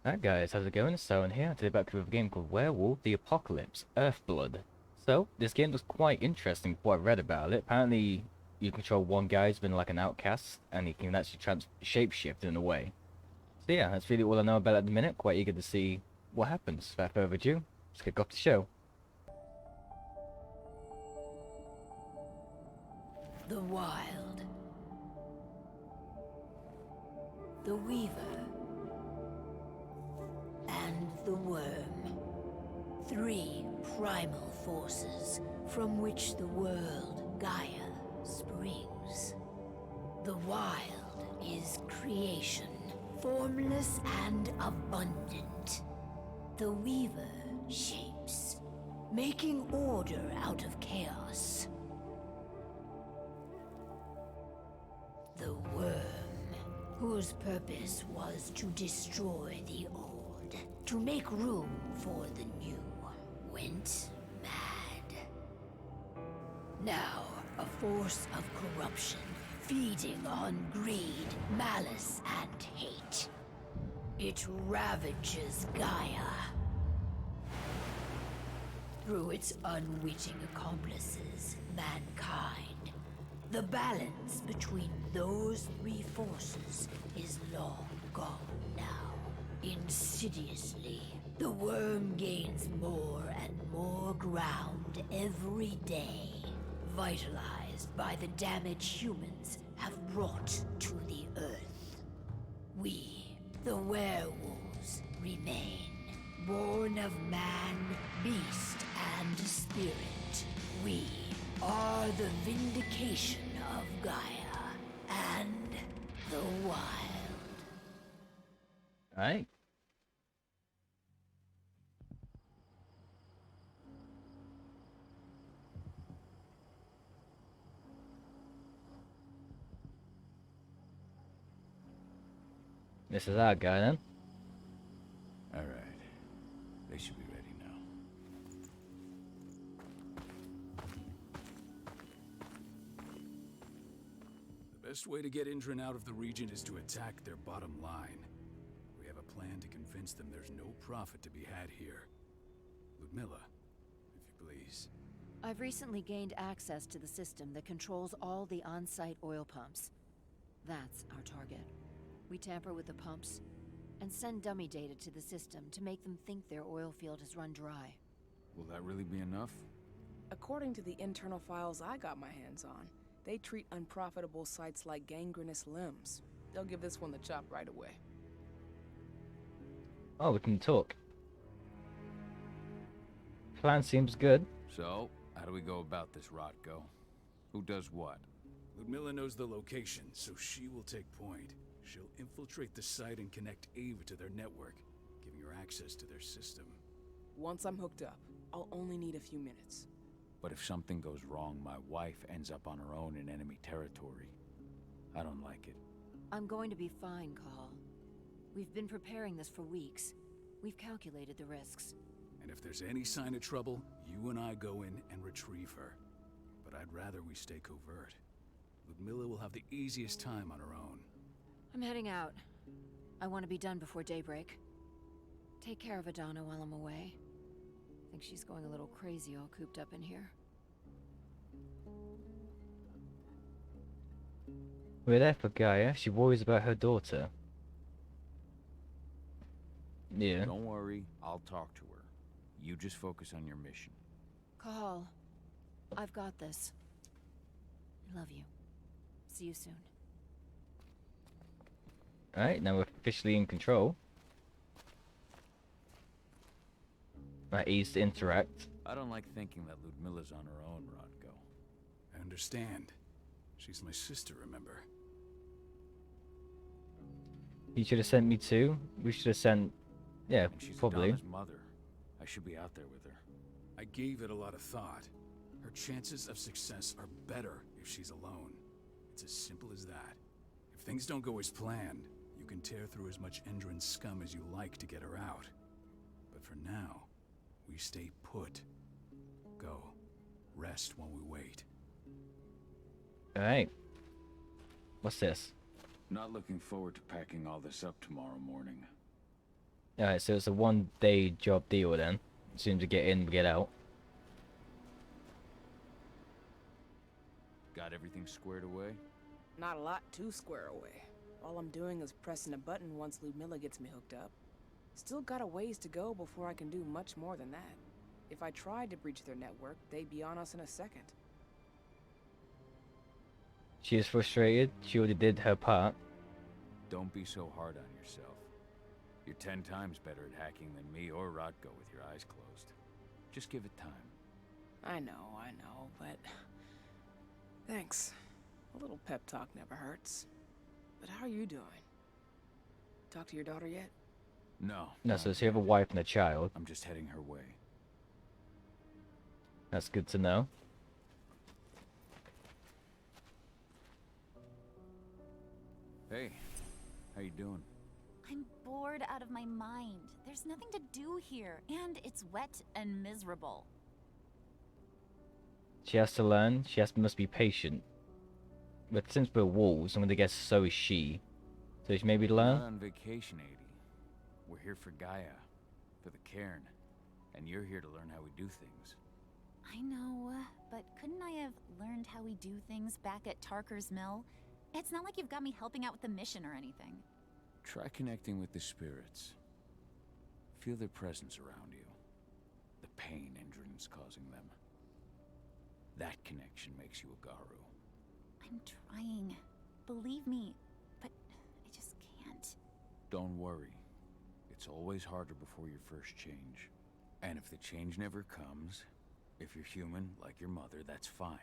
Alright guys, how's it going? So in here, today back with a game called Werewolf the Apocalypse, Earthblood. So, this game was quite interesting before I read about it. Apparently, you control one guy who's been like an outcast, and he can actually shapeshift in a way. So yeah, that's really all I know about it at the minute. Quite eager to see what happens. Without further ado, let's kick off the show. The Wild. The Weaver. And the Worm. Three primal forces from which the world, Gaia, springs. The Wild is creation, formless and abundant. The Weaver shapes, making order out of chaos. The Worm, whose purpose was to destroy the old, to make room for the new, went mad. Now, a force of corruption, feeding on greed, malice, and hate. It ravages Gaia. Through its unwitting accomplices, mankind. The balance between those three forces is long gone now. Insidiously, the worm gains more and more ground every day, vitalized by the damage humans have brought to the Earth. We, the werewolves, remain, born of man, beast, and spirit. We are the vindication of Gaia and the Wild. Alright. This is our guy then. Alright. They should be ready now. The best way to get Indran out of the region is to attack their bottom line. We have a plan to convince them there's no profit to be had here. Ludmilla, if you please. I've recently gained access to the system that controls all the on-site oil pumps. That's our target. We tamper with the pumps and send dummy data to the system to make them think their oil field has run dry. Will that really be enough? According to the internal files I got my hands on, they treat unprofitable sites like gangrenous limbs. They'll give this one the chop right away. Oh, we can talk. Plan seems good. So, how do we go about this, Rotko? Who does what? Ludmilla knows the location, so she will take point. She'll infiltrate the site and connect Ava to their network, giving her access to their system. Once I'm hooked up, I'll only need a few minutes. But if something goes wrong, my wife ends up on her own in enemy territory. I don't like it. I'm going to be fine, Call. We've been preparing this for weeks. We've calculated the risks. And if there's any sign of trouble, you and I go in and retrieve her. But I'd rather we stay covert. Ludmilla will have the easiest time on her own. I'm heading out. I want to be done before daybreak. Take care of Adana while I'm away. I think she's going a little crazy all cooped up in here. We're there for Gaia. She worries about her daughter. Yeah. Don't worry, I'll talk to her. You just focus on your mission. Call. I've got this. I love you. See you soon. Alright, now we're officially in control. Right, ease to interact. I don't like thinking that Ludmilla's on her own, Rotko. I understand. She's my sister, remember? You should have sent me too. We should have sent... Yeah, And she's probably. Adana's mother. I should be out there with her. I gave it a lot of thought. Her chances of success are better if she's alone. It's as simple as that. If things don't go as planned, you can tear through as much Indran scum as you like to get her out. But for now, we stay put. Go. Rest while we wait. Alright. What's this? Not looking forward to packing all this up tomorrow morning. Alright, so it's a 1-day job deal then. As soon as we get in, we get out. Got everything squared away? Not a lot to square away. All I'm doing is pressing a button once Ludmilla gets me hooked up. Still got a ways to go before I can do much more than that. If I tried to breach their network, they'd be on us in a second. She is frustrated. She already did her part. Don't be so hard on yourself. You're 10 times better at hacking than me or Rodko with your eyes closed. Just give it time. I know, but... Thanks. A little pep talk never hurts. But how are you doing? Talk to your daughter yet? No. No, so she have a wife and a child. I'm just heading her way. That's good to know. Hey, how you doing? I'm bored out of my mind. There's nothing to do here, and it's wet and miserable. She has to learn. Must be patient. But since we're wolves, I'm gonna guess so is she. So she maybe We're learn? not on vacation, 80. We're here for Gaia, for the cairn, and you're here to learn how we do things. I know, but couldn't I have learned how we do things back at Tarker's Mill? It's not like you've got me helping out with the mission or anything. Try connecting with the spirits. Feel their presence around you. The pain Endron's causing them. That connection makes you a Garu. I'm trying. Believe me, but I just can't. Don't worry. It's always harder before your first change. And if the change never comes, if you're human, like your mother, that's fine.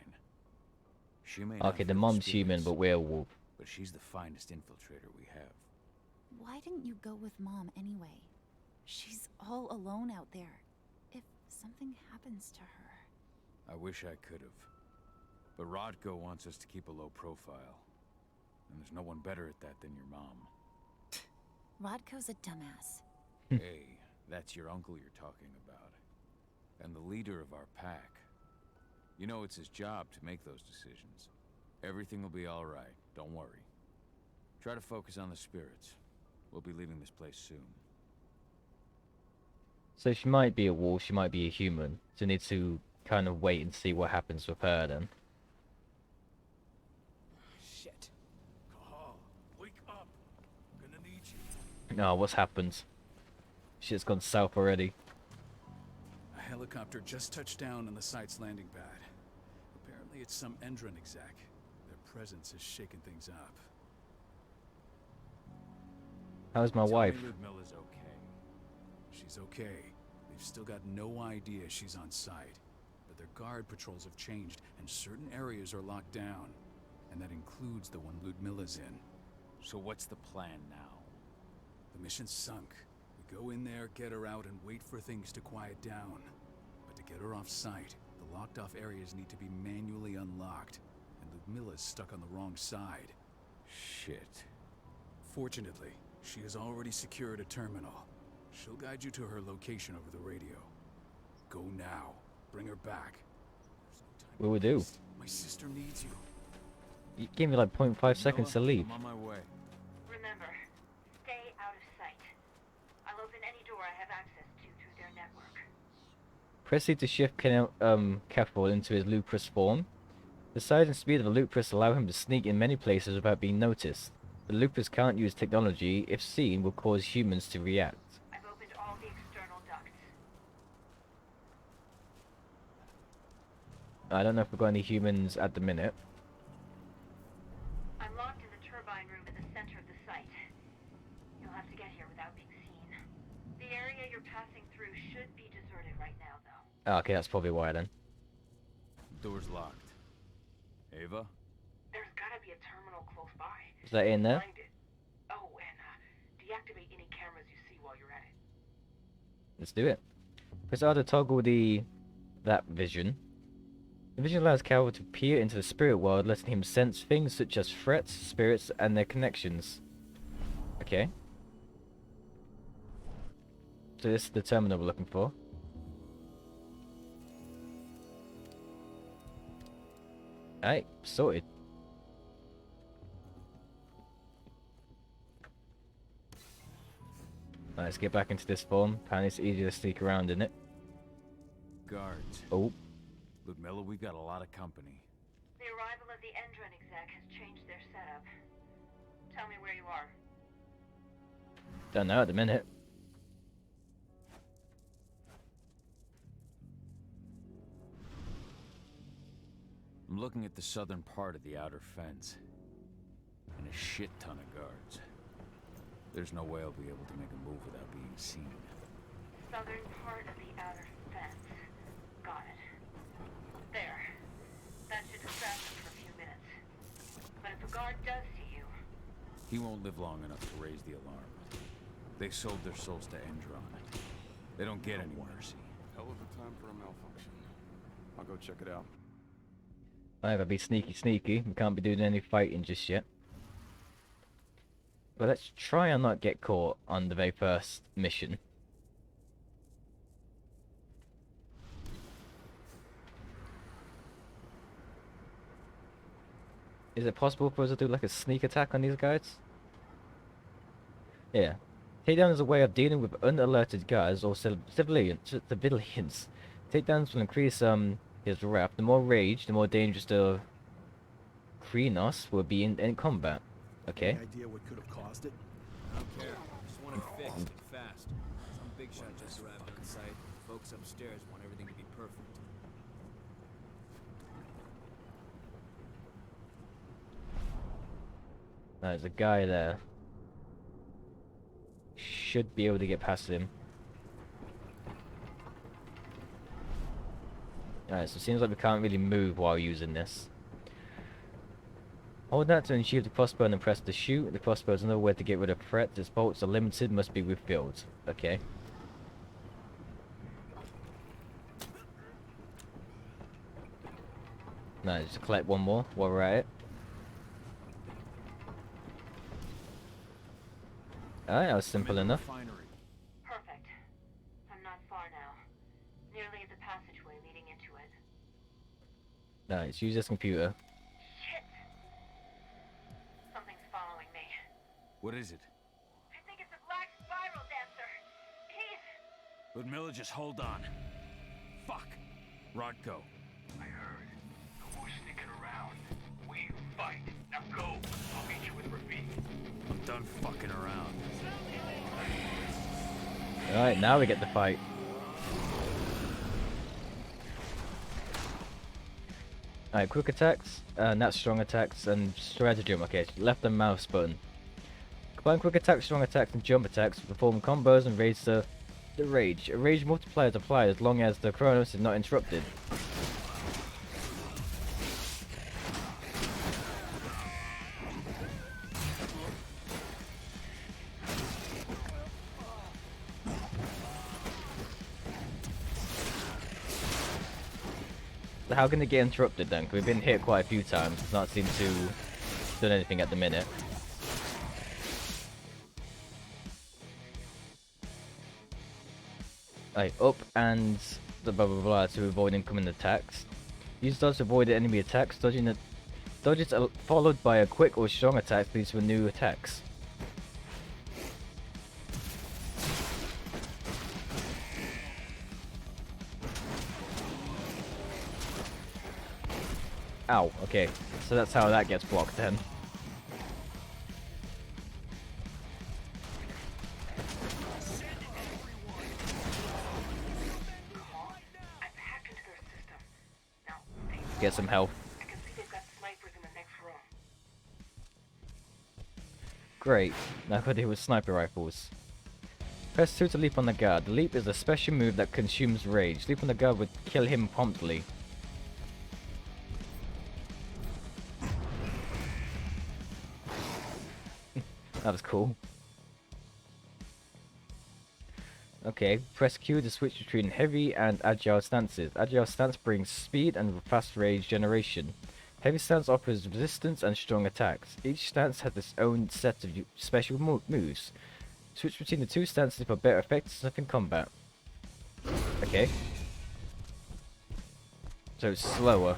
She may not Okay, the feel mom's human, spirits, but werewolf. but she's the finest infiltrator we have. Why didn't you go with Mom anyway? She's all alone out there. If something happens to her... I wish I could have. But Rodko wants us to keep a low profile. And there's no one better at that than your mom. Rodko's a dumbass. Hey, that's your uncle you're talking about. And the leader of our pack. You know it's his job to make those decisions. Everything will be all right, don't worry. Try to focus on the spirits. We'll be leaving this place soon. So she might be a wolf, she might be a human. So we need to kind of wait and see what happens with her then. Shit. Call. Wake up. I'm gonna need you. Oh, what's happened? Shit's gone south already. A helicopter just touched down on the site's landing pad. Apparently it's some Endron exec. Their presence has shaken things up. How's my Tell wife? me Ludmilla's okay. She's okay. They've still got no idea she's on site. But their guard patrols have changed, and certain areas are locked down. And that includes the one Ludmilla's in. So what's the plan now? The mission's sunk. We go in there, get her out, and wait for things to quiet down. But to get her off site, the locked off areas need to be manually unlocked. And Ludmilla's stuck on the wrong side. Shit. Fortunately, she has already secured a terminal. She'll guide you to her location over the radio. Go now. Bring her back. There's no time What will we to do? waste. My sister needs you. You gave me like 0.5 seconds to leave. I'm on my way. Remember, stay out of sight. I'll open any door I have access to through their network. Press C to shift Cathball into his Lupus form. The size and speed of the Lupus allow him to sneak in many places without being noticed. The Lupus can't use technology. If seen, will cause humans to react. I've opened all the external ducts. I don't know if we've got any humans at the minute. I'm locked in the turbine room in the center of the site. You'll have to get here without being seen. The area you're passing through should be deserted right now, though. Oh, okay, that's probably why then. Door's locked. Ava? There's gotta be a terminal close by. Is that in there? Find it. Oh, and deactivate any cameras you see while you're at it. Let's do it. Press R to toggle that vision. The vision allows Cal to peer into the spirit world, letting him sense things such as threats, spirits, and their connections. Okay. So this is the terminal we're looking for. Alright, sorted. Let's get back into this form. Apparently it's easier to sneak around in it. Guards. Oh, Ludmilla, we've got a lot of company. The arrival of the Endron exec has changed their setup. Tell me where you are. don't know at the minute. I'm looking at the southern part of the outer fence. And a shit ton of guards. There's no way I'll be able to make a move without being seen. Southern part of the outer fence. Got it. There. That should distract them for a few minutes. But if a guard does see you... He won't live long enough to raise the alarm. They sold their souls to Endron. They don't get any mercy. Hell of a time for a malfunction. I'll go check it out. I gotta be sneaky. We can't be doing any fighting just yet. But let's try and not get caught on the very first mission. Is it possible for us to do like a sneak attack on these guys? Yeah. Takedown is a way of dealing with unalerted guards or civilians. Takedowns will increase his wrath. The more rage, the more dangerous the Krenos will be in combat. Okay. Any idea what could have caused it? I don't care. Just want it fixed and fast. Some big shot just arrived on site. Folks upstairs want everything to be perfect. There's a guy there. Should be able to get past him. Alright, so it seems like we can't really move while using this. Hold that to achieve the crossbow and then press to shoot. The crossbow is another way to get rid of threats. Its bolts are limited, must be refilled. Okay. Nice, just collect one more while we're at it. Alright, that was simple enough. Perfect. I'm not far now. Nearly at the passageway leading into it. Nice, use this computer. Shit! Something's following me. What is it? I think it's a black spiral dancer. He's... Ludmilla, just hold on. Fuck. Rodko. I heard. No more sticking around. We fight. Now go. I'll meet you with Rafik. I'm done fucking around. Alright, now we get the fight. Alright, quick attacks, not strong attacks, and stratagem. Okay, left and mouse button. Combine quick attacks, strong attacks, and jump attacks to perform combos and raise the rage. A rage multiplier is applied as long as the Kronos is not interrupted. How can it get interrupted then? 'Cause we've been hit quite a few times. It's not seemed to done anything at the minute. Right, up and the blah blah blah to avoid incoming attacks. Use dodge to avoid enemy attacks. Dodges are followed by a quick or strong attack leads to new attacks. Ow, okay. So that's how that gets blocked then. I've hacked into their system. Now, Get some health. I can see they've got snipers in the next room. Great. Now what do with sniper rifles. Press 2 to leap on the guard. The leap is a special move that consumes rage. Leap on the guard would kill him promptly. That was cool. Okay, press Q to switch between heavy and agile stances. Agile stance brings speed and fast rage generation. Heavy stance offers resistance and strong attacks. Each stance has its own set of special moves. Switch between the two stances for better effectiveness in combat. Okay. So it's slower.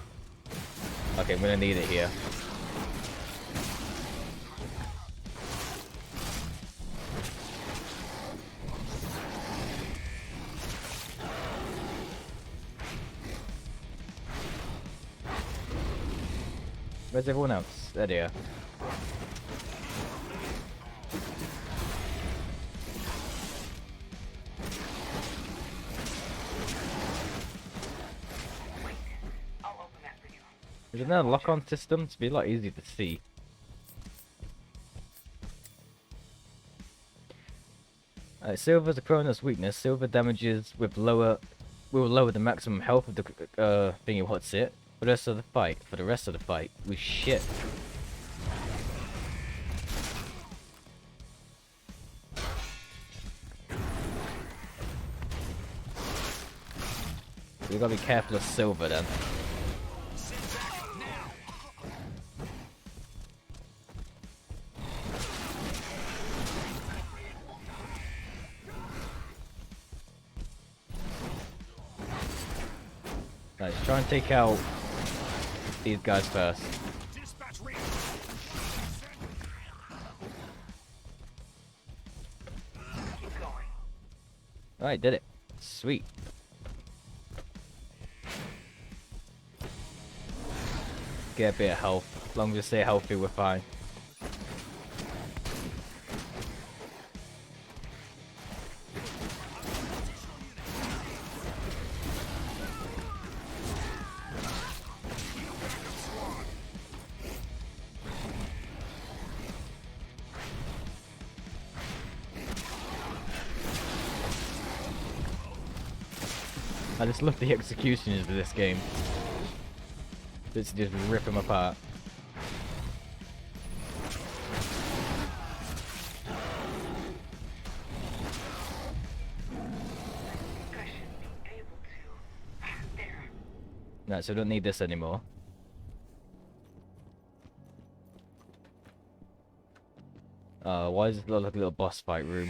Okay, I'm gonna need it here. Where's everyone else? There they are. I'll open that for you. There's another lock-on system to be a lot easier to see. Silver's a Chronos weakness. Silver damages with will lower the maximum health of the thingy what's it for the rest of the fight. We shit. We gotta be careful of silver then. Let's try and take out these guys first. Alright, did it. Sweet. Get a bit of health. As long as we stay healthy, we're fine. I just love the executions of this game. Let's just rip them apart. No, so we don't need this anymore. Why does it look like a little boss fight room?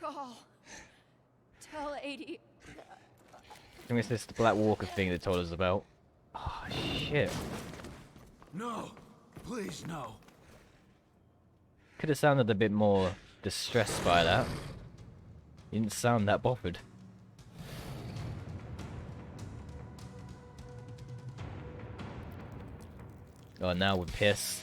Call. Tell 80. I think it's this Black Walker thing they told us about. Oh, shit. No! Please, no! Could have sounded a bit more distressed by that. You didn't sound that bothered. Oh, now we're pissed.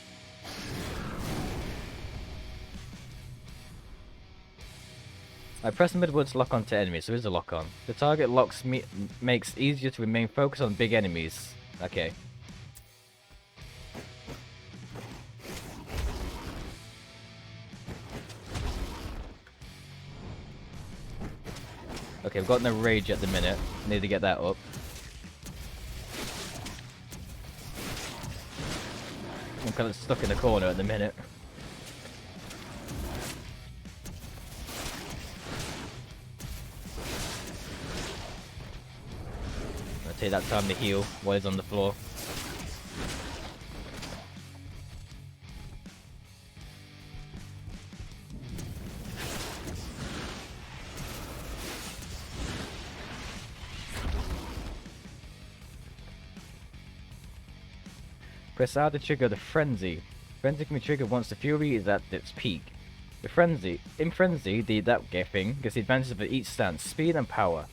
I press midward to lock onto enemies, so there's a lock on. The target locks makes easier to remain focused on big enemies. Okay. Okay, we've got no rage at the minute. Need to get that up. I'm kind of stuck in the corner at the minute. I'll take that time to heal while he's on the floor. Press R to trigger the Frenzy. Frenzy can be triggered once the Fury is at its peak. In Frenzy, that thing gets the advantage of each stance, speed and power.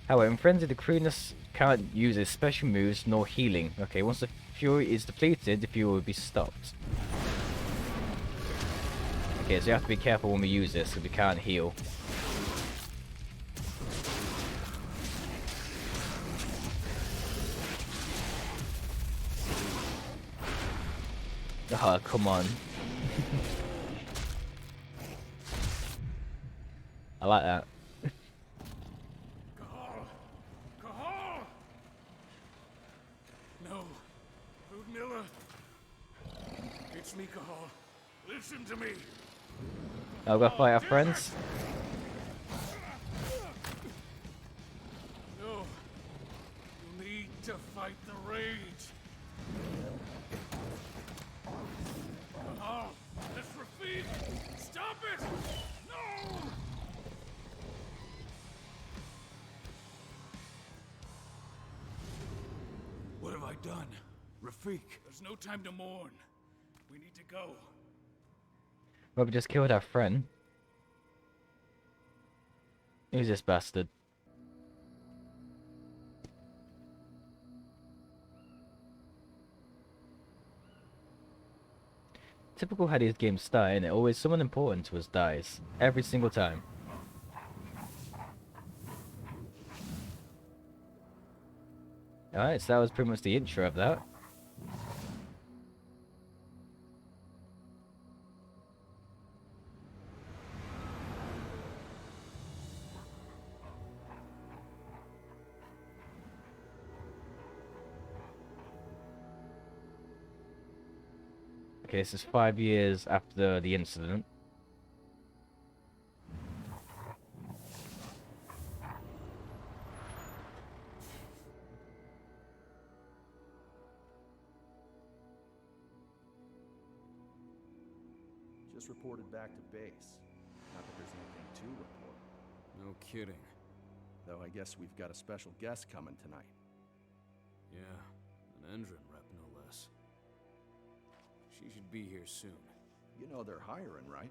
However, in Frenzy, the Cronus can't use its special moves nor healing. Okay, once the Fury is depleted, the Fury will be stopped. Okay, so you have to be careful when we use this, because we can't heal. Oh, come on. I like that. Cahal! Cahal! No. Ludmilla. It's me, Cahal. Listen to me. I'll go fight our friends. No. You need to fight the rage. Cahal! Let's refeed! Stop it! No! done. Rafik. There's no time to mourn. We need to go. Well, we just killed our friend. Who's this bastard? Typical how these games start, innit? Always someone important to us dies. Every single time. Alright, so that was pretty much the intro of that. Okay, this is 5 years after the incident. Just reported back to base. Not that there's anything to report. No kidding. Though I guess we've got a special guest coming tonight. Yeah, an Endron rep, no less. She should be here soon. You know they're hiring, right?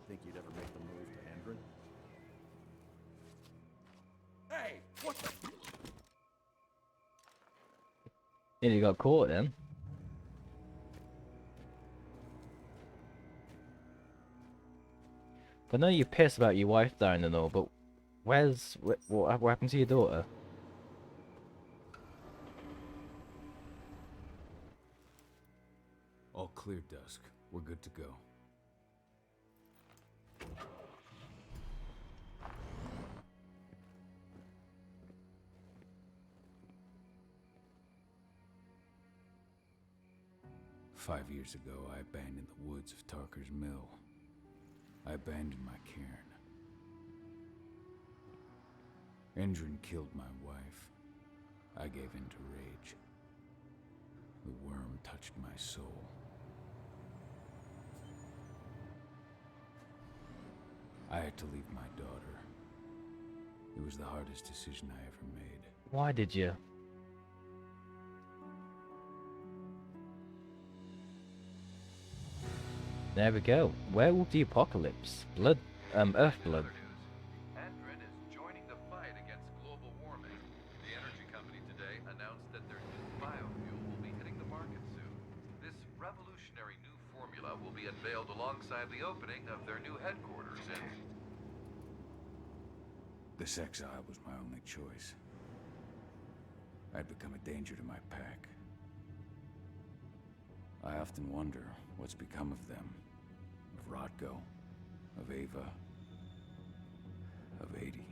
Think you'd ever make the move to Endron? Hey, what the? Yeah, you got caught then. I know you're pissed about your wife dying and all, but what happened to your daughter? All clear, Dusk. We're good to go. "5 years ago, I abandoned the woods of Tarker's Mill. I abandoned my cairn. Endron killed my wife. I gave in to rage. The worm touched my soul. I had to leave my daughter. It was the hardest decision I ever made. Why did you? There we go. Werewolf the Apocalypse. Earthblood. Endron is joining the fight against global warming. The energy company today announced that their new biofuel will be hitting the market soon. This revolutionary new formula will be unveiled alongside the opening of their new headquarters in... This exile was my only choice. I'd become a danger to my pack. I often wonder what's become of them. Of Rodko, of Ava, of 80.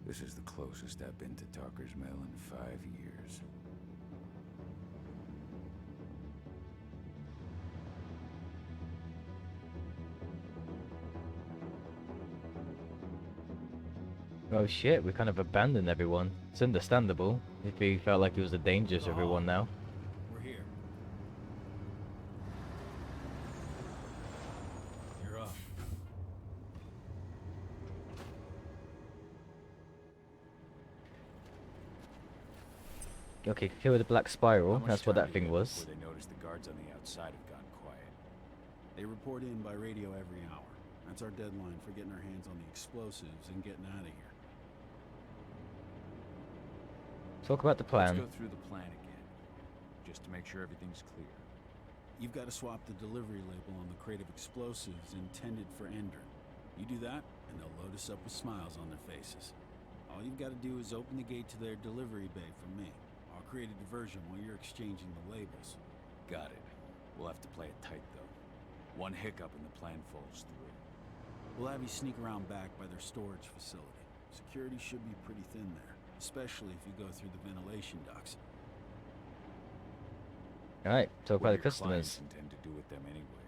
This is the closest I've been to Tarker's Mill in 5 years. Oh shit, we kind of abandoned everyone. It's understandable if he felt like he was a danger to everyone now. We're here. You're up. Okay, kill the black spiral. That's what that thing was. Before they noticed the guards on the outside have gone quiet. They report in by radio every hour. That's our deadline for getting our hands on the explosives and getting out of here. Talk about the plan. Let's go through the plan again, just to make sure everything's clear. You've got to swap the delivery label on the crate of explosives intended for Endron. You do that, and they'll load us up with smiles on their faces. All you've got to do is open the gate to their delivery bay for me. I'll create a diversion while you're exchanging the labels. Got it. We'll have to play it tight, though. One hiccup and the plan falls through. We'll have you sneak around back by their storage facility. Security should be pretty thin there, especially if you go through the ventilation ducts. Alright, talk about the What do your customers. clients intend to do with them anyway?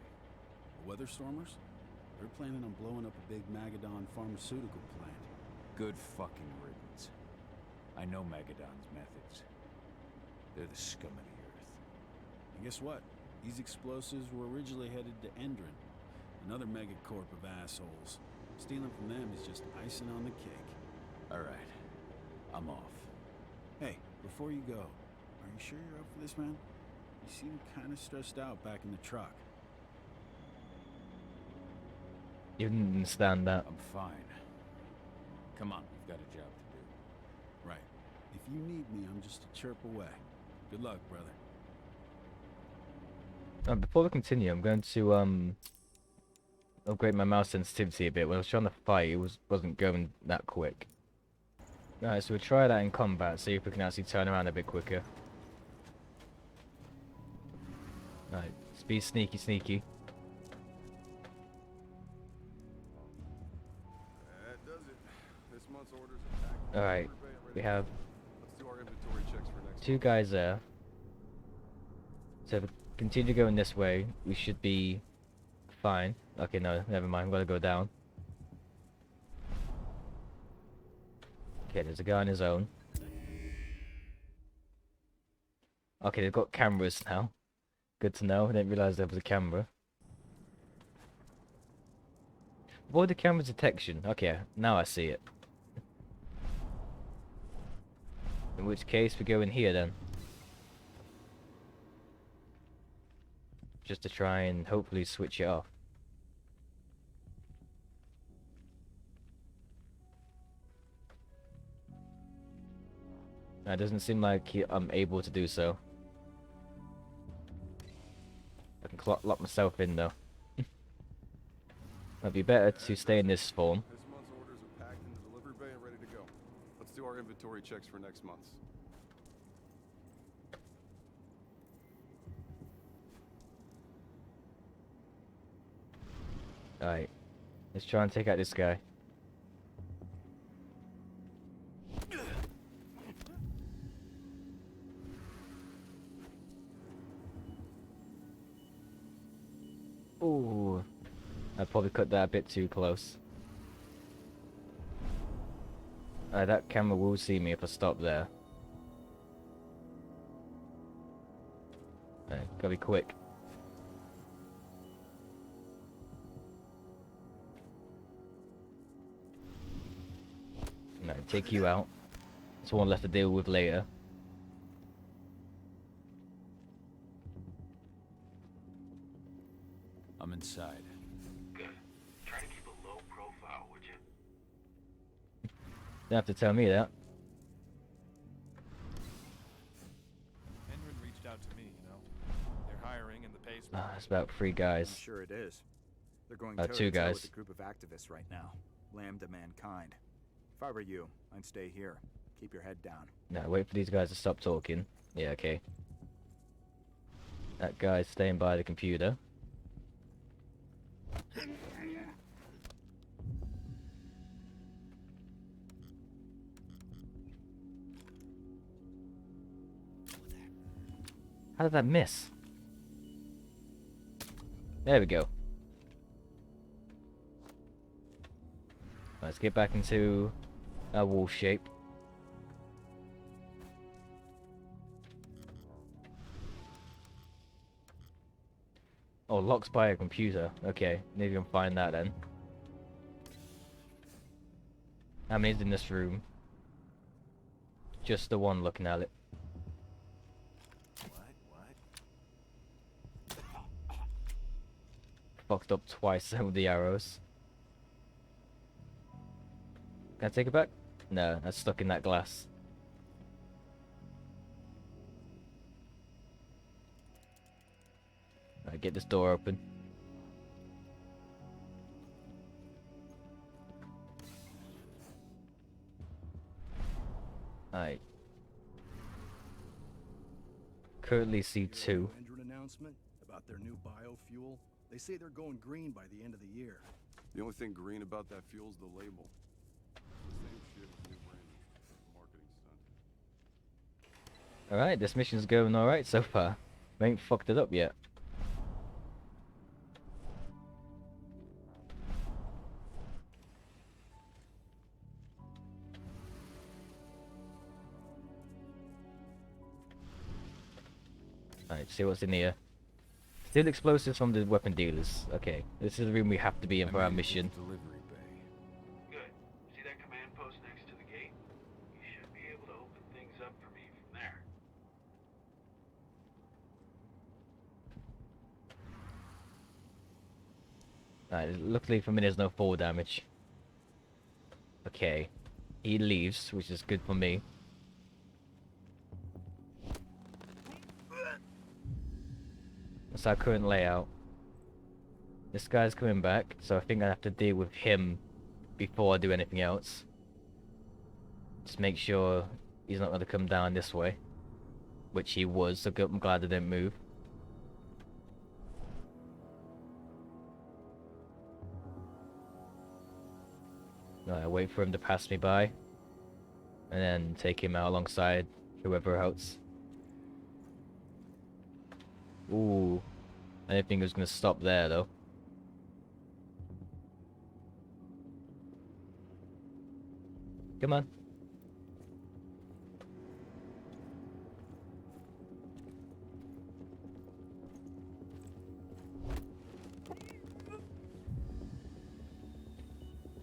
The Weatherstormers? They're planning on blowing up a big Magadon pharmaceutical plant. Good fucking riddance. I know Magadon's methods. They're the scum of the earth. And guess what? These explosives were originally headed to Endron, another megacorp of assholes. Stealing from them is just icing on the cake. All right, I'm off. before you go, are you sure you're up for this, man? You seem kind of stressed out back in the truck. You didn't understand that. I'm fine. Come on, we've got a job to do. Right. If you need me, I'm just a chirp away. Good luck, brother. Before we continue, I'm going to upgrade my mouse sensitivity a bit. When I was trying to fight, it wasn't going that quick. Alright, so we'll try that in combat, see if we can actually turn around a bit quicker. Alright, let's be sneaky sneaky. That does it. This month's orders are packed. Alright, we have Let's do our inventory checks for next 2 guys there. So if we continue going this way, we should be fine. Okay, no, never mind, I'm gonna go down. Okay, there's a guy on his own. Okay, they've got cameras now. Good to know, I didn't realise there was a camera. Avoid the camera detection. Okay, now I see it. In which case, we go in here then. Just to try and hopefully switch it off. It doesn't seem like I'm able to do so. I can lock myself in though. It'd be better to stay in this form. This month's orders are packed in the delivery bay and ready to go. Let's do our inventory checks for next month's. Alright. Let's try and take out this guy. Ooh. I probably cut that a bit too close. That camera will see me if I stop there. Gotta be quick. No, take you out. There's one left to deal with later. I'm inside. Good. Try to keep a low profile, would you? Don't have to tell me that. Henry reached out to me, you know. They're hiring and the pay's It's about 3 guys. I'm sure it is. They're going 2 toe-to-toe guys. with a group of activists right now. Lambda mankind. If I were you, I'd stay here. Keep your head down. No, wait for these guys to stop talking. Yeah, okay. That guy's staying by the computer. How did that miss? There we go. Let's get back into our wall shape. Oh, locks by a computer. Okay, maybe I can find that then. How many's in this room? Just the one looking at it. Fucked up twice with the arrows. Can I take it back? No, that's stuck in that glass. Alright, get this door open. Alright. Currently C2. Endron announcement about their new biofuel. They say they're going green by the end of the year. The only thing green about that fuel's the label. It's the same shit with new branding. Marketing stunt. Alright, this mission's going alright so far. We ain't fucked it up yet. Alright, see what's in here. Still explosives from the weapon dealers. Okay, this is the room we have to be in for our mission. Delivery bay. Good. See that command post next to the gate? You should be able to open things up for me from Alright, luckily for me there's no fall damage. Okay. He leaves, which is good for me. That's our current layout. This guy's coming back, so I think I have to deal with him before I do anything else. Just make sure he's not going to come down this way. Which he was, so I'm glad I didn't move. Right, wait for him to pass me by. And then take him out alongside whoever else. Ooh. I didn't think it was going to stop there, though. Come on.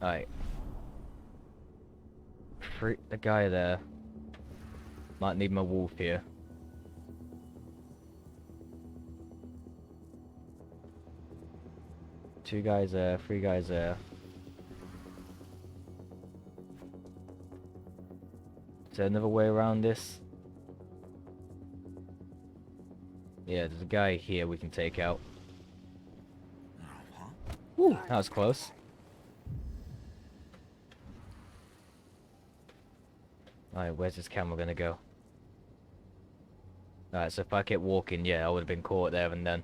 Alright. Free the guy there. Might need my wolf here. Two guys there, three guys there. Is there another way around this? Yeah, there's a guy here we can take out. Woo, that was close. Alright, where's this camera gonna go? Alright, so if I kept walking, yeah, I would have been caught there and then.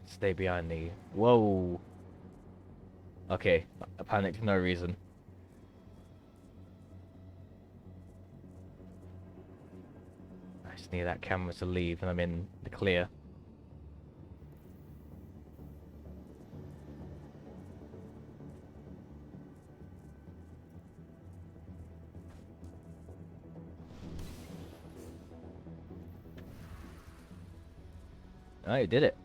Stay behind the... Whoa! Okay, I panicked for no reason. I just need that camera to leave and I'm in the clear. Oh, you did it.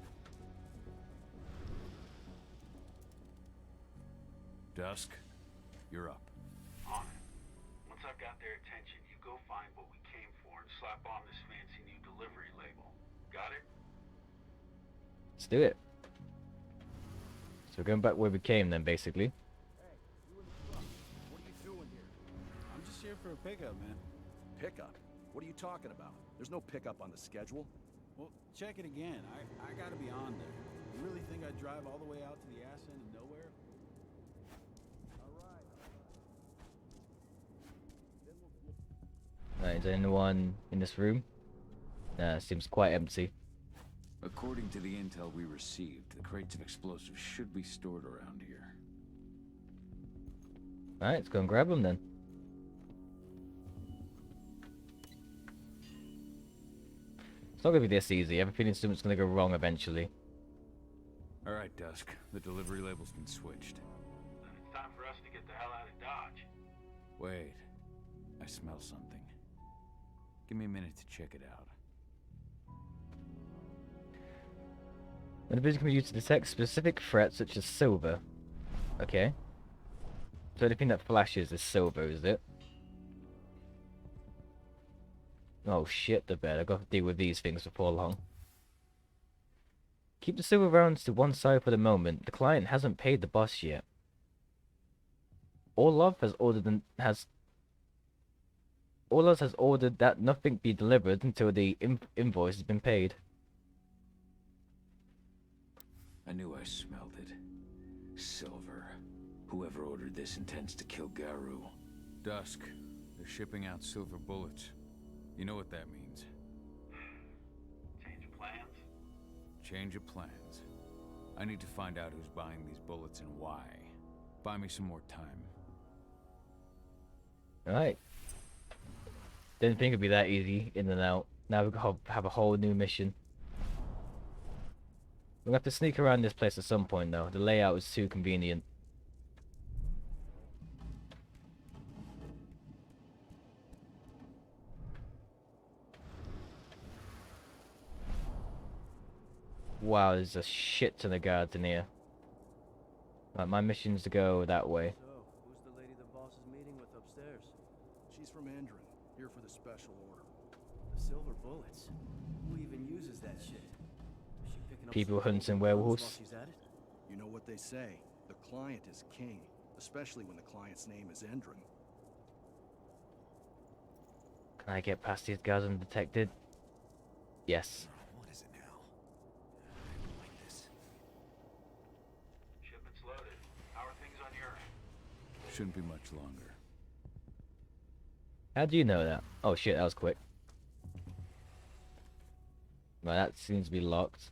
Dusk, you're up. On it. Once I've got their attention, you go find what we came for and slap on this fancy new delivery label. Got it? Let's do it. So we're going back where we came then, basically. Hey, you in the truck. What are you doing here? I'm just here for a pickup, man. Pickup? What are you talking about? There's no pickup on the schedule. Well, check it again. I gotta be on there. You really think I'd drive all the way out to the ass end of nowhere? Alright, is there anyone in this room? Nah, seems quite empty. According to the intel we received, the crates of explosives should be stored around here. Alright, let's go and grab them then. It's not gonna be this easy. I have a feeling something's gonna go wrong eventually. Alright, Dusk. The delivery label's been switched. Then it's time for us to get the hell out of Dodge. Wait. I smell something. Give me a minute to check it out. When the vision can be used to detect specific threats such as silver. Okay. So anything that flashes is silver, is it? Oh shit, the bed. I've got to deal with these things before long. Keep the silver rounds to one side for the moment. The client hasn't paid the boss yet. Orlov has ordered that nothing be delivered until the invoice has been paid. I knew I smelled it. Silver. Whoever ordered this intends to kill Garu. Dusk. They're shipping out silver bullets. You know what that means. Change of plans? Change of plans. I need to find out who's buying these bullets and why. Buy me some more time. Alright. Didn't think it'd be that easy, in and out. Now we've got to have a whole new mission. We're gonna have to sneak around this place at some point though. The layout is too convenient. Wow, there's a shit ton of guards in here. Right, my mission's to go that way. So, who's the lady the boss is meeting with upstairs? She's from Andron. Here for the special order. The silver bullets. Who even uses that shit? Is she picking up People some hunting gold werewolves. while she's at it? You know what they say. The client is king, especially when the client's name is Endron. Can I get past these guys undetected? Yes. What is it now? I don't like this. Shipment's loaded. How are things on your end? Shouldn't be much longer. How do you know that? Oh shit, that was quick. Well, that seems to be locked.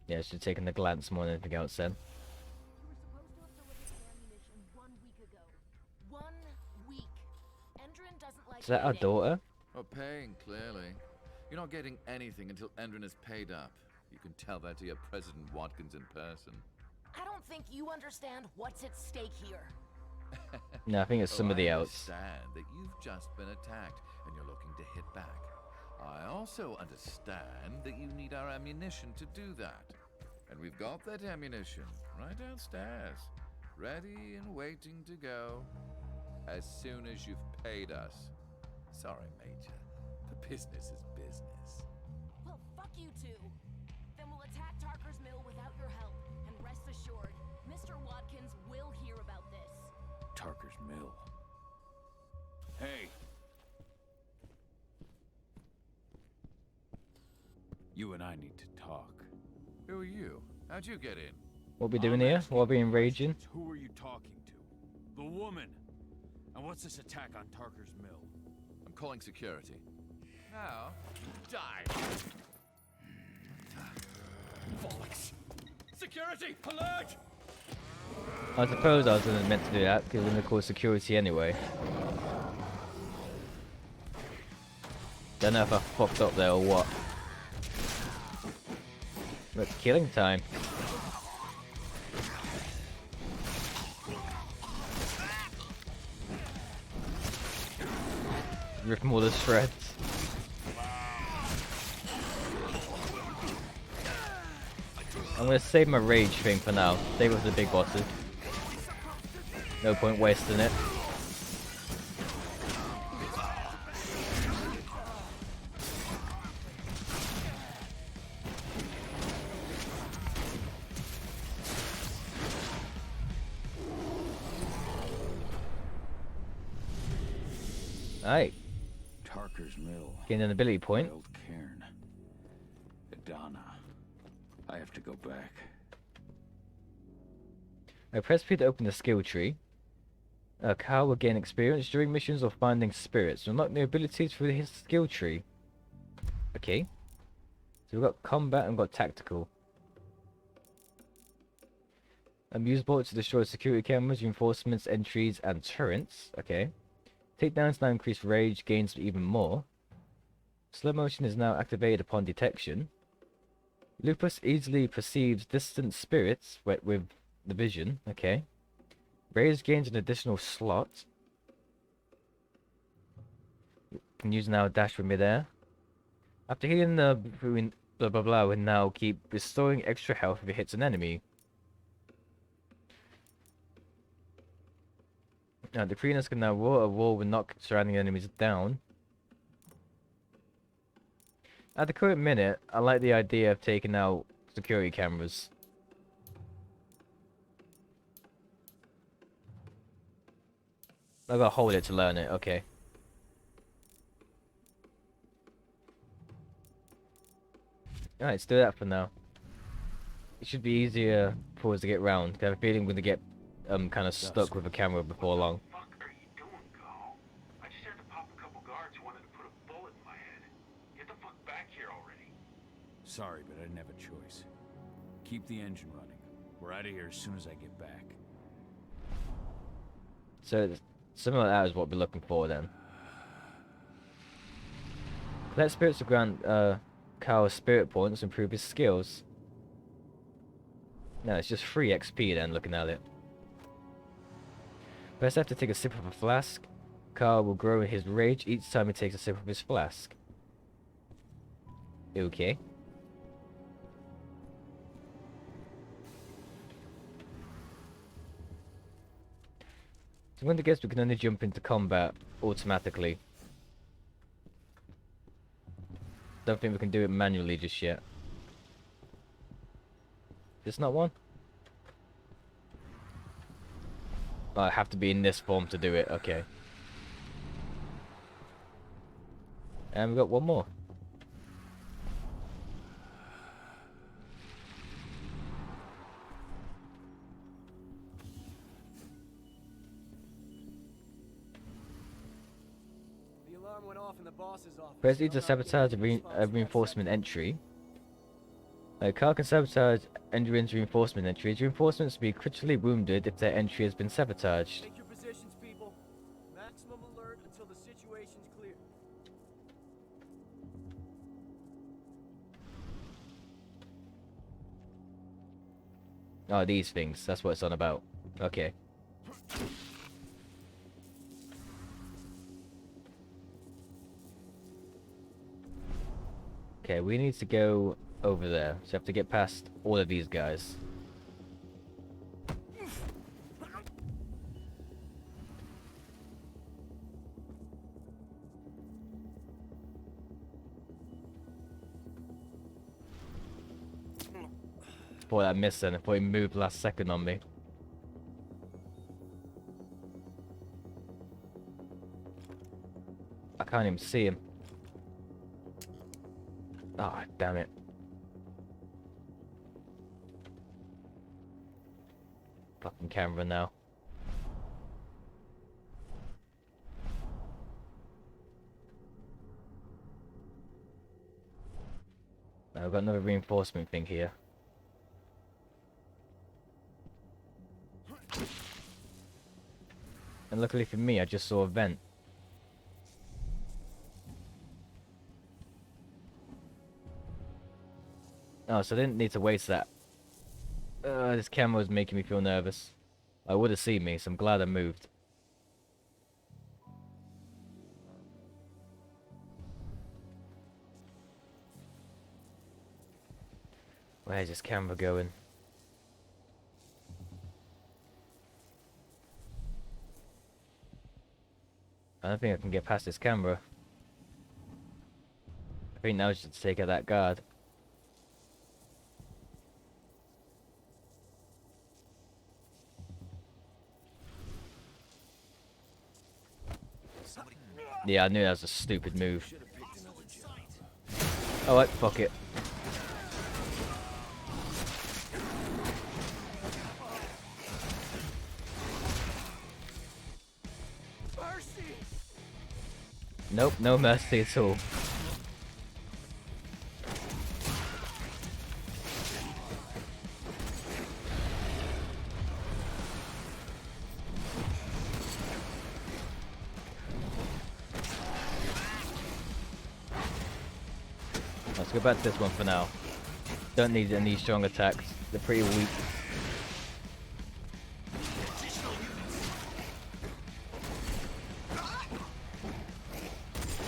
Yeah, I should have taken a glance more than anything else then. You were supposed to have delivered the ammunition 1 week ago. 1 week. Endron doesn't like Is that our waiting. daughter? Well, paying, clearly. You're not getting anything until Endron is paid up. You can tell that to your President Watkins in person. I don't think you understand what's at stake here. No, I think it's somebody I else. understand that you've just been attacked and you're looking to hit back. I also understand that you need our ammunition to do that. And we've got that ammunition right downstairs, ready and waiting to go as soon as you've paid us. Sorry, Major, but business is business. Well, fuck you two. Then we'll attack Tarker's Mill without your help. And rest assured, Mr. Watkins will hear about this. Tarker's Mill. Hey! You and I need to talk. Who are you? How'd you get in? What we doing here? What we enraging? Who are you talking to? The woman! And what's this attack on Tarker's Mill? I'm calling security. Now, die! Bollocks! Security! Alert! I suppose I wasn't meant to do that, because I'm going to call security anyway. Don't know if I fucked up there or what. But it's killing time. Rip them all to shreds. I'm gonna save my rage thing for now. Save it for the big bosses. No point wasting it. Alright. Tarker's Mill. Gain an ability point. Wild Cairn. Adana. I have to go back. I press P to open the skill tree. Kyle will gain experience during missions or finding spirits. Unlock new abilities through his skill tree. Okay. So we've got combat and we've got tactical. Use bolts to destroy security cameras, reinforcements, entries, and turrets. Okay. Takedowns now increase rage, gains even more. Slow motion is now activated upon detection. Lupus easily perceives distant spirits with the vision. Okay. Raise gains an additional slot. Can use now dash with midair. After healing the blah blah blah, will now keep restoring extra health if it hits an enemy. Now the Kreeners can now roar. A roar will knock surrounding enemies down. At the current minute, I like the idea of taking out security cameras. I gotta hold it to learn it, okay. Alright, let's do that for now. It should be easier for us to get round. I have a feeling we're gonna get kind of stuck with a camera before long. What the fuck are you doing, Carl? I just had to pop a couple guards who wanted to put a bullet in my head. Get the fuck back here already. Sorry, but I didn't have a choice. Keep the engine running. We're out of here as soon as I get back. So, something like that is what we're looking for then. Let spirits to grant Carl spirit points to improve his skills. No, it's just free XP then, looking at it. First, I have to take a sip of a flask. Carl will grow in his rage each time he takes a sip of his flask. Okay. So I'm going to guess we can only jump into combat automatically. Don't think we can do it manually just yet. This not one? Oh, I have to be in this form to do it, okay. And we got one more. The alarm went off in the boss's office. Press E to sabotage a reinforcement entry. A car can sabotage Endrin's reinforcement entry. Its reinforcements will be critically wounded if their entry has been sabotaged. Take your positions, people. Maximum alert until the situation's clear. Oh, these things. That's what it's on about. Okay. Okay, we need to go over there. So we have to get past all of these guys. Boy, I missed then. I thought he moved last second on me. I can't even see him. Ah, oh, damn it. Fucking camera now. Now we've got another reinforcement thing here. And luckily for me, I just saw a vent. Oh, so I didn't need to waste that. This camera was making me feel nervous. I would have seen me, so I'm glad I moved. Where's this camera going? I don't think I can get past this camera. I think now I should take out that guard. Yeah, I knew that was a stupid move. Alright, fuck it. Nope, no mercy at all. Let's go back to this one for now. Don't need any strong attacks. They're pretty weak.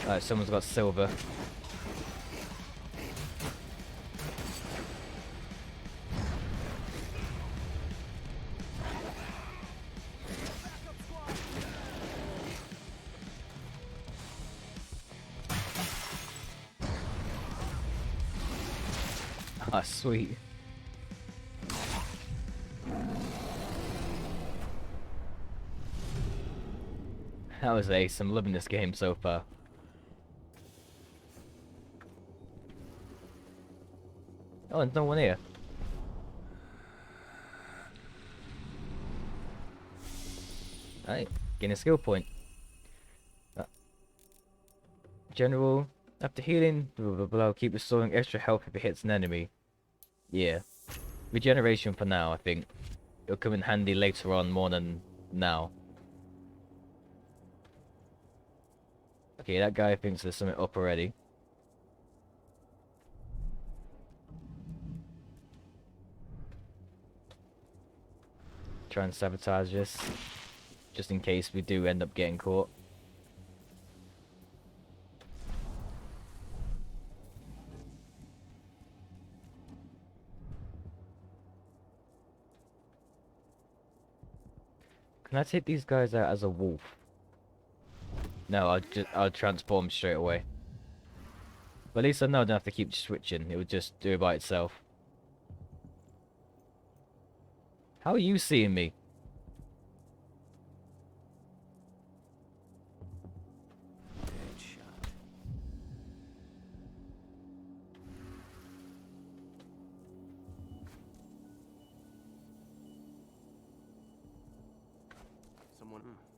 Alright, someone's got silver. Ah, sweet. That was ace. I'm loving this game so far. Oh, there's no one here. Alright, getting a skill point. General, after healing, blah blah blah, keep restoring extra health if it hits an enemy. Yeah. Regeneration for now, I think. It'll come in handy later on more than now. Okay, that guy thinks there's something up already. Try and sabotage this, just in case we do end up getting caught. Can I take these guys out as a wolf? No, I'll transform straight away. But at least I know I don't have to keep switching. It would just do it by itself. How are you seeing me?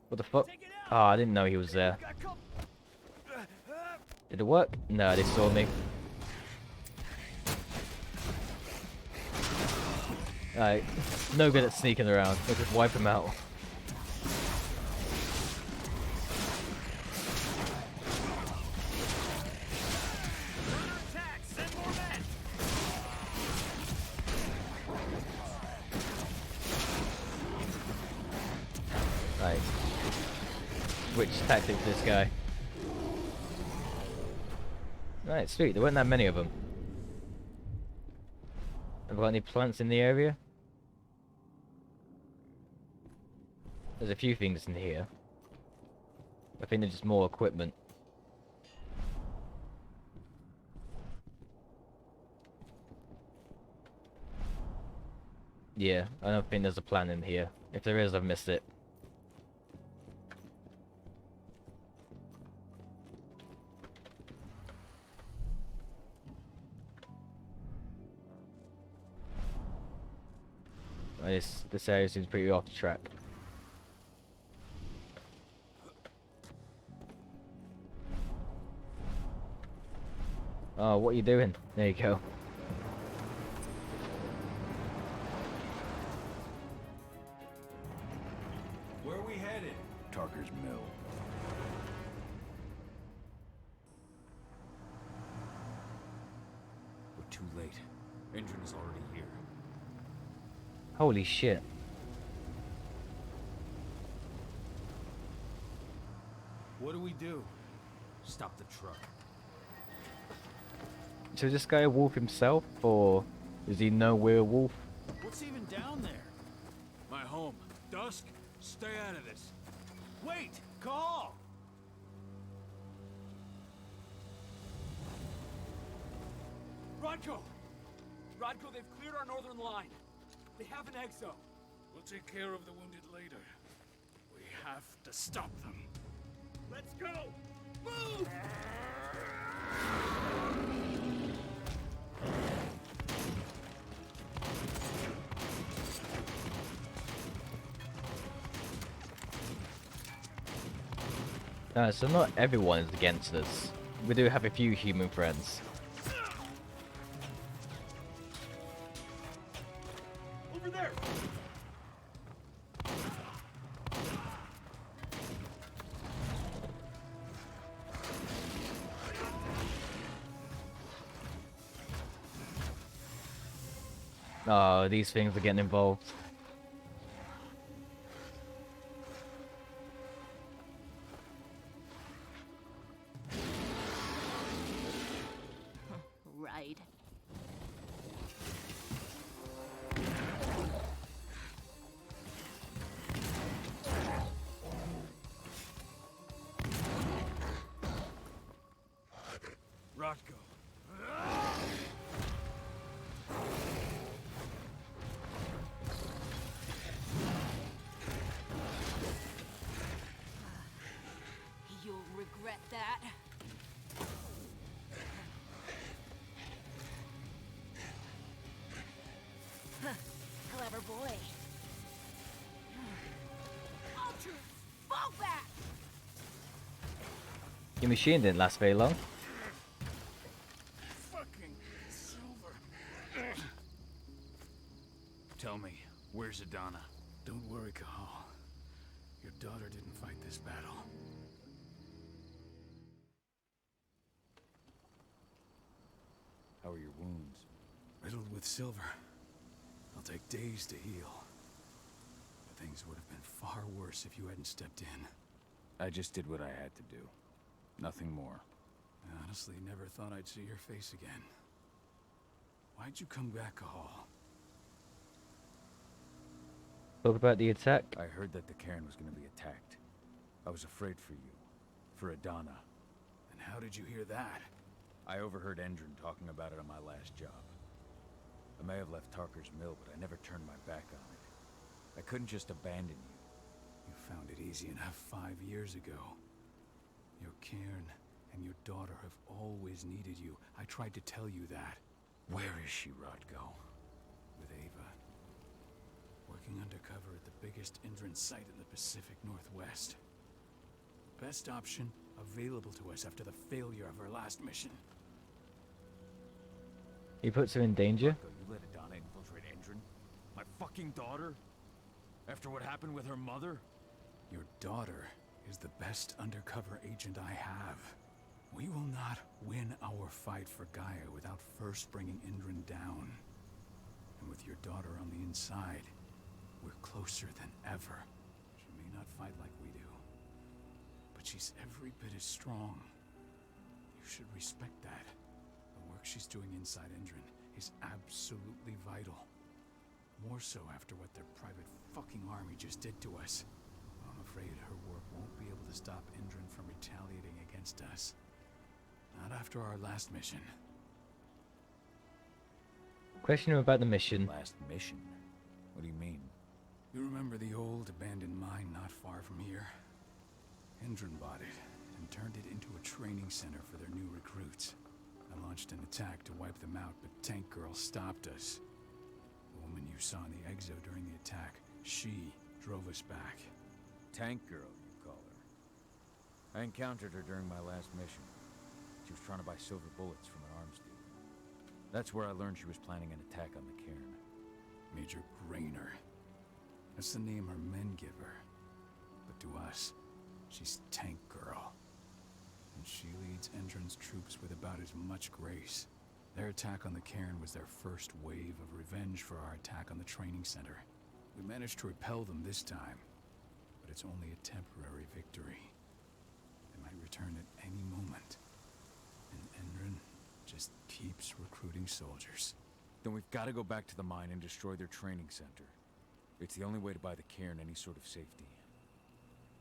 What the fuck? Oh, I didn't know he was there. Did it work? No, they saw me. Alright, no good at sneaking around. I'll just wipe him out. Right. Switch tactics this guy. Right, sweet. There weren't that many of them. Have I got any plants in the area? There's a few things in here. I think there's just more equipment. Yeah, I don't think there's a plan in here. If there is, I've missed it. This area seems pretty off the track. Oh, what are you doing? There you go. Where are we headed? Tarker's Mill. We're too late. Endron is already here. Holy shit. What do we do? Stop the truck. So is this guy a wolf himself, or is he no werewolf? What's even down there? My home. Dusk, stay out of this. Wait! Call! Rodko! Rodko, they've cleared our northern line. They have an exo. We'll take care of the wounded later. We have to stop them. Let's go! Move! So not everyone is against us. We do have a few human friends. Over there! Oh, these things are getting involved. Right. Rodko. You'll regret that. Clever boy. Ultra, fall back! Your machine didn't last very long. Fucking Silver. Tell me, where's Adana? Don't worry, Cahal. Your daughter didn't fight this battle. How are your wounds? Riddled with silver. They'll take days to heal. But things would have been far worse if you hadn't stepped in. I just did what I had to do. Nothing more. I honestly never thought I'd see your face again. Why'd you come back, Cahal? Talk about the attack. I heard that the cairn was going to be attacked. I was afraid for you. For Adana. And how did you hear that? I overheard Endron talking about it on my last job. I may have left Tarker's Mill, but I never turned my back on it. I couldn't just abandon you. You found it easy enough 5 years ago. Your cairn and your daughter have always needed you. I tried to tell you that. Where is she, Rodko? With Ava. Working undercover at the biggest Endron site in the Pacific Northwest. The best option available to us after the failure of her last mission. He puts her in danger. Rodko, you let Adana infiltrate Endron? My fucking daughter? After what happened with her mother? Your daughter is the best undercover agent I have. We will not win our fight for Gaia without first bringing Endron down. And with your daughter on the inside, we're closer than ever. She may not fight like we do, but she's every bit as strong. You should respect that. The work she's doing inside Endron is absolutely vital. More so after what their private fucking army just did to us. I'm afraid her work won't be able to stop Endron from retaliating against us. Not after our last mission. Question him about the mission. Last mission? What do you mean? You remember the old abandoned mine not far from here? Endron bought it and turned it into a training center for their new recruits. I launched an attack to wipe them out, but Tank Girl stopped us. The woman you saw in the exo during the attack, she drove us back. Tank Girl, you call her. I encountered her during my last mission. She was trying to buy silver bullets from an arms dealer. That's where I learned she was planning an attack on the cairn. Major Grainer. That's the name her men give her. But to us, she's Tank Girl. And she leads Endron's troops with about as much grace. Their attack on the cairn was their first wave of revenge for our attack on the training center. We managed to repel them this time, but it's only a temporary victory. They might return at any moment. And Endron just keeps recruiting soldiers. Then we've got to go back to the mine and destroy their training center. It's the only way to buy the cairn any sort of safety.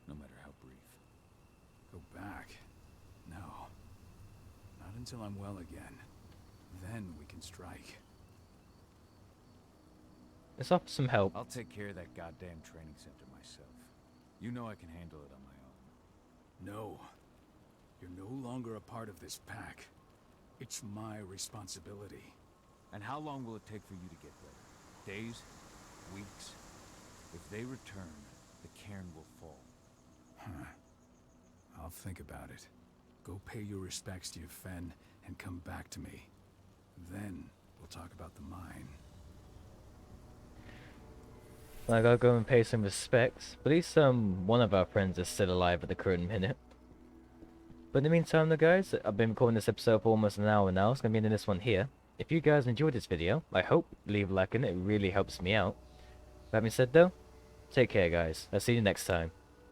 No matter how brief. Go back? No. Not until I'm well again. Then we can strike. Let's offer some help. I'll take care of that goddamn training center myself. You know I can handle it on my own. No. You're no longer a part of this pack. It's my responsibility. And how long will it take for you to get ready? Days? Weeks? If they return, the cairn will fall. Huh. I'll think about it. Go pay your respects to your Fen and come back to me. Then we'll talk about the mine. I gotta go and pay some respects. At least one of our friends is still alive at the current minute. But in the meantime though guys, I've been recording this episode for almost an hour now. It's gonna be ending this one here. If you guys enjoyed this video, I hope leave a like in it. It really helps me out. That being said though, take care guys. I'll see you next time.